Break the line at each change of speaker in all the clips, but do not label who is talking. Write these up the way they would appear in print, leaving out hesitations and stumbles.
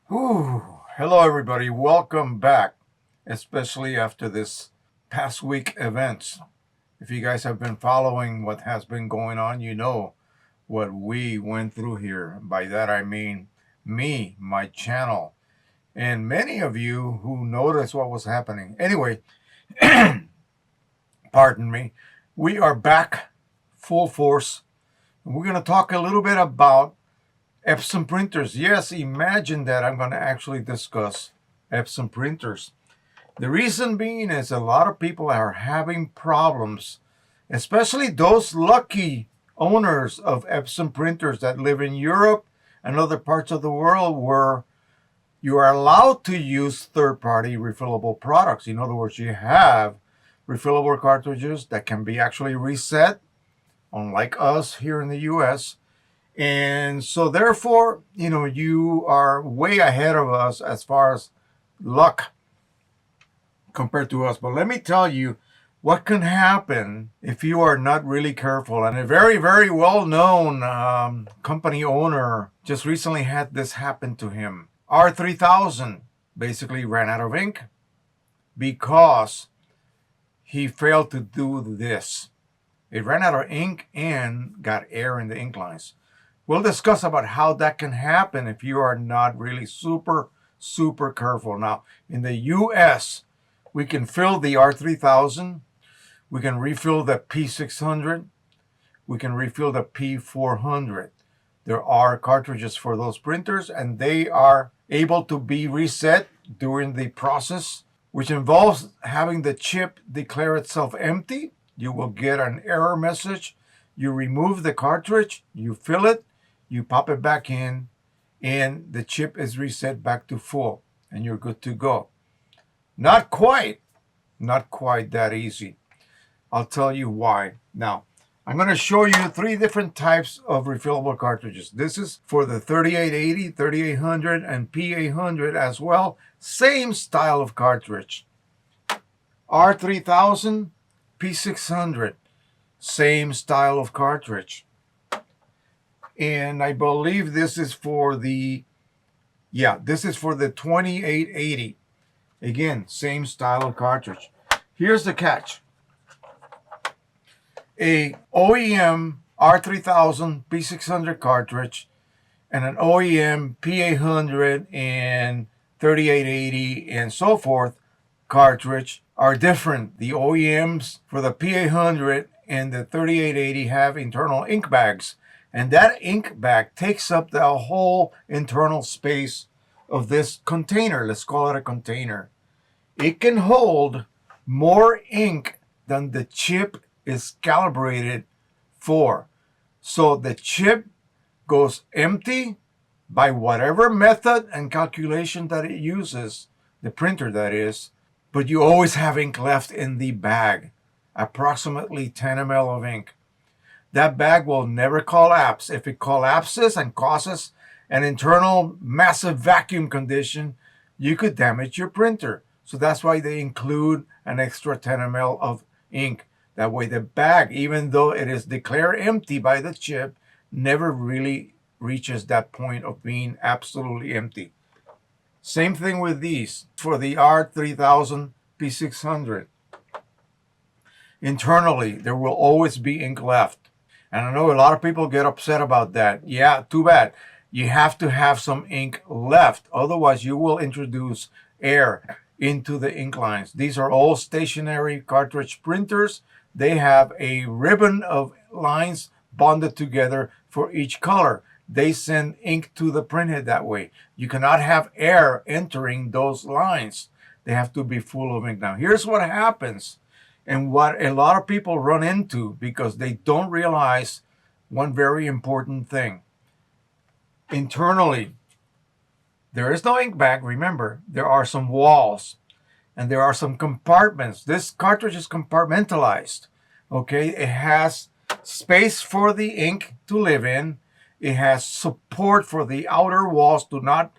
Whew. Hello, everybody. Welcome back, especially after this past week events. If you guys have been following what has been going on, you know what we went through here. By that, I mean me, my channel, and many of you who noticed what was happening. Anyway, pardon me. We are back full force. We're going to talk a little bit about EPSON printers. Yes, imagine that I'm going to actually discuss EPSON printers. The reason being is a lot of people are having problems, especially those lucky owners of EPSON printers that live in Europe and other parts of the world where you are allowed to use third-party refillable products. In other words, you have refillable cartridges that can be actually reset, unlike us here in the US. And so therefore, you are way ahead of us as far as luck compared to us. But let me tell you what can happen if you are not really careful. And a very, very well-known company owner just recently had this happen to him. R3000 basically ran out of ink because he failed to do this. It ran out of ink and got air in the ink lines. We'll discuss about how that can happen if you are not really super careful. Now, in the US, we can fill the R3000, we can refill the P600, we can refill the P400. There are cartridges for those printers, and they are able to be reset during the process, which involves having the chip declare itself empty. You will get an error message. You remove the cartridge, you fill it, you pop it back in, and the chip is reset back to full, and you're good to go. Not quite that easy. I'll tell you why. Now, I'm going to show you 3 different types of refillable cartridges. This is for the 3880, 3800, and P800 as well. Same style of cartridge. R3000, P600, same style of cartridge. And I believe this is for the 2880. Again, same style of cartridge. Here's the catch. A OEM R3000 P600 cartridge and an OEM P800 and 3880 and so forth cartridge are different. The OEMs for the P800 and the 3880 have internal ink bags. And that ink bag takes up the whole internal space of this container. Let's call it a container. It can hold more ink than the chip is calibrated for. So the chip goes empty by whatever method and calculation that it uses, the printer that is, but you always have ink left in the bag, approximately 10 ml of ink. That bag will never collapse. If it collapses and causes an internal massive vacuum condition, you could damage your printer. So that's why they include an extra 10 ml of ink. That way the bag, even though it is declared empty by the chip, never really reaches that point of being absolutely empty. Same thing with these for the R3000 P600. Internally, there will always be ink left. And I know a lot of people get upset about that. Yeah, too bad. You have to have some ink left. Otherwise, you will introduce air into the ink lines. These are all stationary cartridge printers. They have a ribbon of lines bonded together for each color. They send ink to the printhead that way. You cannot have air entering those lines. They have to be full of ink. Now, here's what happens. And what a lot of people run into because they don't realize one very important thing. Internally, there is no ink bag. Remember, there are some walls and there are some compartments. This cartridge is compartmentalized. Okay, it has space for the ink to live in. It has support for the outer walls to not,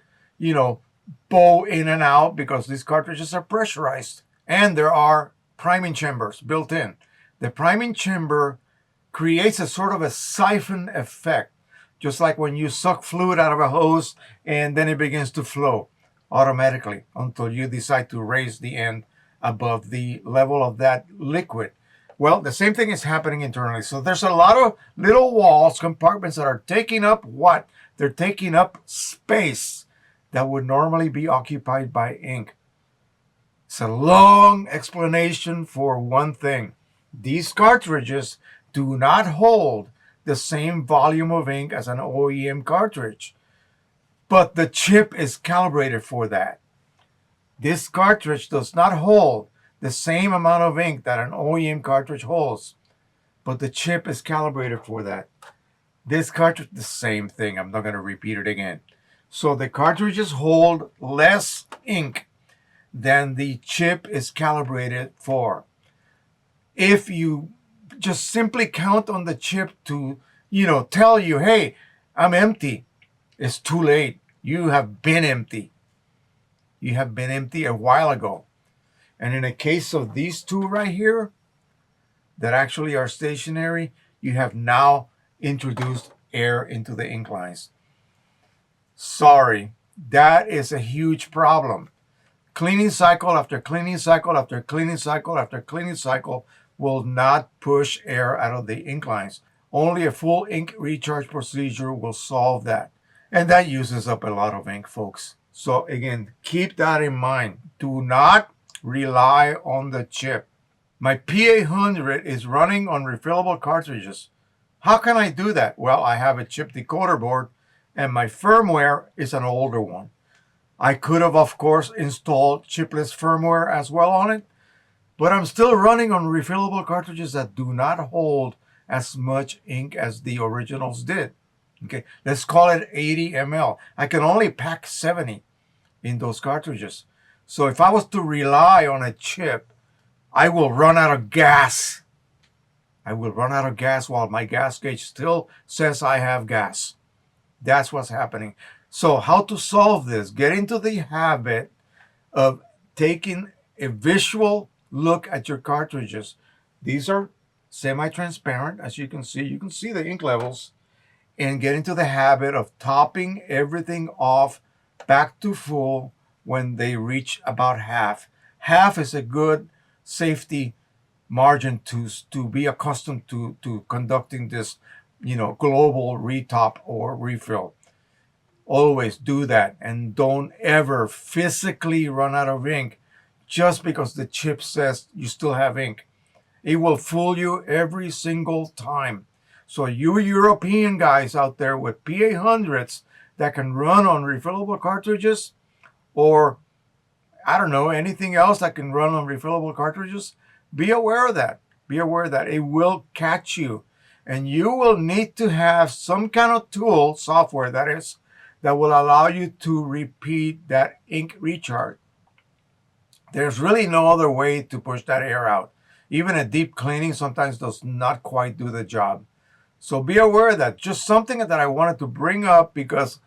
bow in and out because these cartridges are pressurized. And there are priming chambers built in. The priming chamber creates a sort of a siphon effect just like when you suck fluid out of a hose and then it begins to flow automatically until you decide to raise the end above the level of that liquid. Well, the same thing is happening internally. So there's a lot of little walls, compartments that are taking up what? They're taking up space that would normally be occupied by ink. It's a long explanation for one thing. These cartridges do not hold the same volume of ink as an OEM cartridge, but the chip is calibrated for that. This cartridge does not hold the same amount of ink that an OEM cartridge holds, but the chip is calibrated for that. This cartridge, the same thing. I'm not going to repeat it again. So the cartridges hold less ink than the chip is calibrated for. If you just simply count on the chip to, tell you, hey, I'm empty, it's too late. You have been empty. You have been empty a while ago. And in the case of these two right here, that actually are stationary, you have now introduced air into the ink lines. Sorry, that is a huge problem. Cleaning cycle after cleaning cycle after cleaning cycle after cleaning cycle will not push air out of the ink lines. Only a full ink recharge procedure will solve that. And that uses up a lot of ink, folks. So again, keep that in mind. Do not rely on the chip. My P800 is running on refillable cartridges. How can I do that? Well, I have a chip decoder board and my firmware is an older one. I could have, of course, installed chipless firmware as well on it, but I'm still running on refillable cartridges that do not hold as much ink as the originals did. Okay, let's call it 80 ml. I can only pack 70 in those cartridges. So if I was to rely on a chip, I will run out of gas. I will run out of gas while my gas gauge still says I have gas. That's what's happening. So how to solve this? Get into the habit of taking a visual look at your cartridges. These are semi-transparent, as you can see. You can see the ink levels. And get into the habit of topping everything off back to full when they reach about half. Half is a good safety margin to be accustomed to conducting this, global retop or refill. Always do that, and don't ever physically run out of ink just because the chip says you still have ink. It will fool you every single time. So you European guys out there with P800s that can run on refillable cartridges, or I don't know, anything else that can run on refillable cartridges, be aware of that. Be aware that it will catch you. And you will need to have some kind of tool, software that is, that will allow you to repeat that ink recharge. There's really no other way to push that air out. Even a deep cleaning sometimes does not quite do the job. So be aware of that. Just something that I wanted to bring up because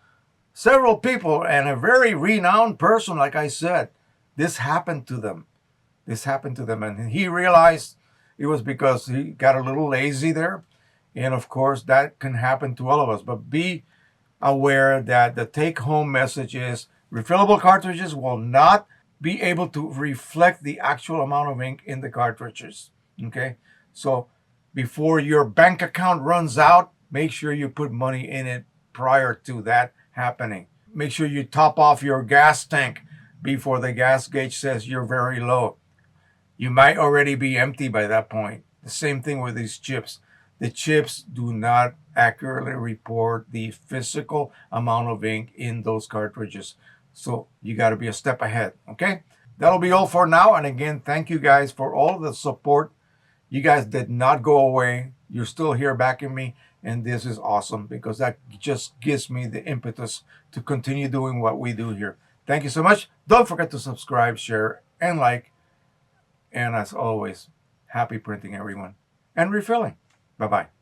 several people and a very renowned person, like I said, this happened to them. This happened to them. And he realized it was because he got a little lazy there. And of course, that can happen to all of us. But be aware that the take-home message is refillable cartridges will not be able to reflect the actual amount of ink in the cartridges. Okay? So before your bank account runs out, make sure you put money in it prior to that happening. Make sure you top off your gas tank before the gas gauge says you're very low. You might already be empty by that point. The same thing with these chips. The chips do not accurately report the physical amount of ink in those cartridges. So you got to be a step ahead, okay? That'll be all for now. And again, thank you guys for all of the support. You guys did not go away. You're still here backing me. And this is awesome because that just gives me the impetus to continue doing what we do here. Thank you so much. Don't forget to subscribe, share, and like. And as always, happy printing, everyone, and refilling. Bye-bye.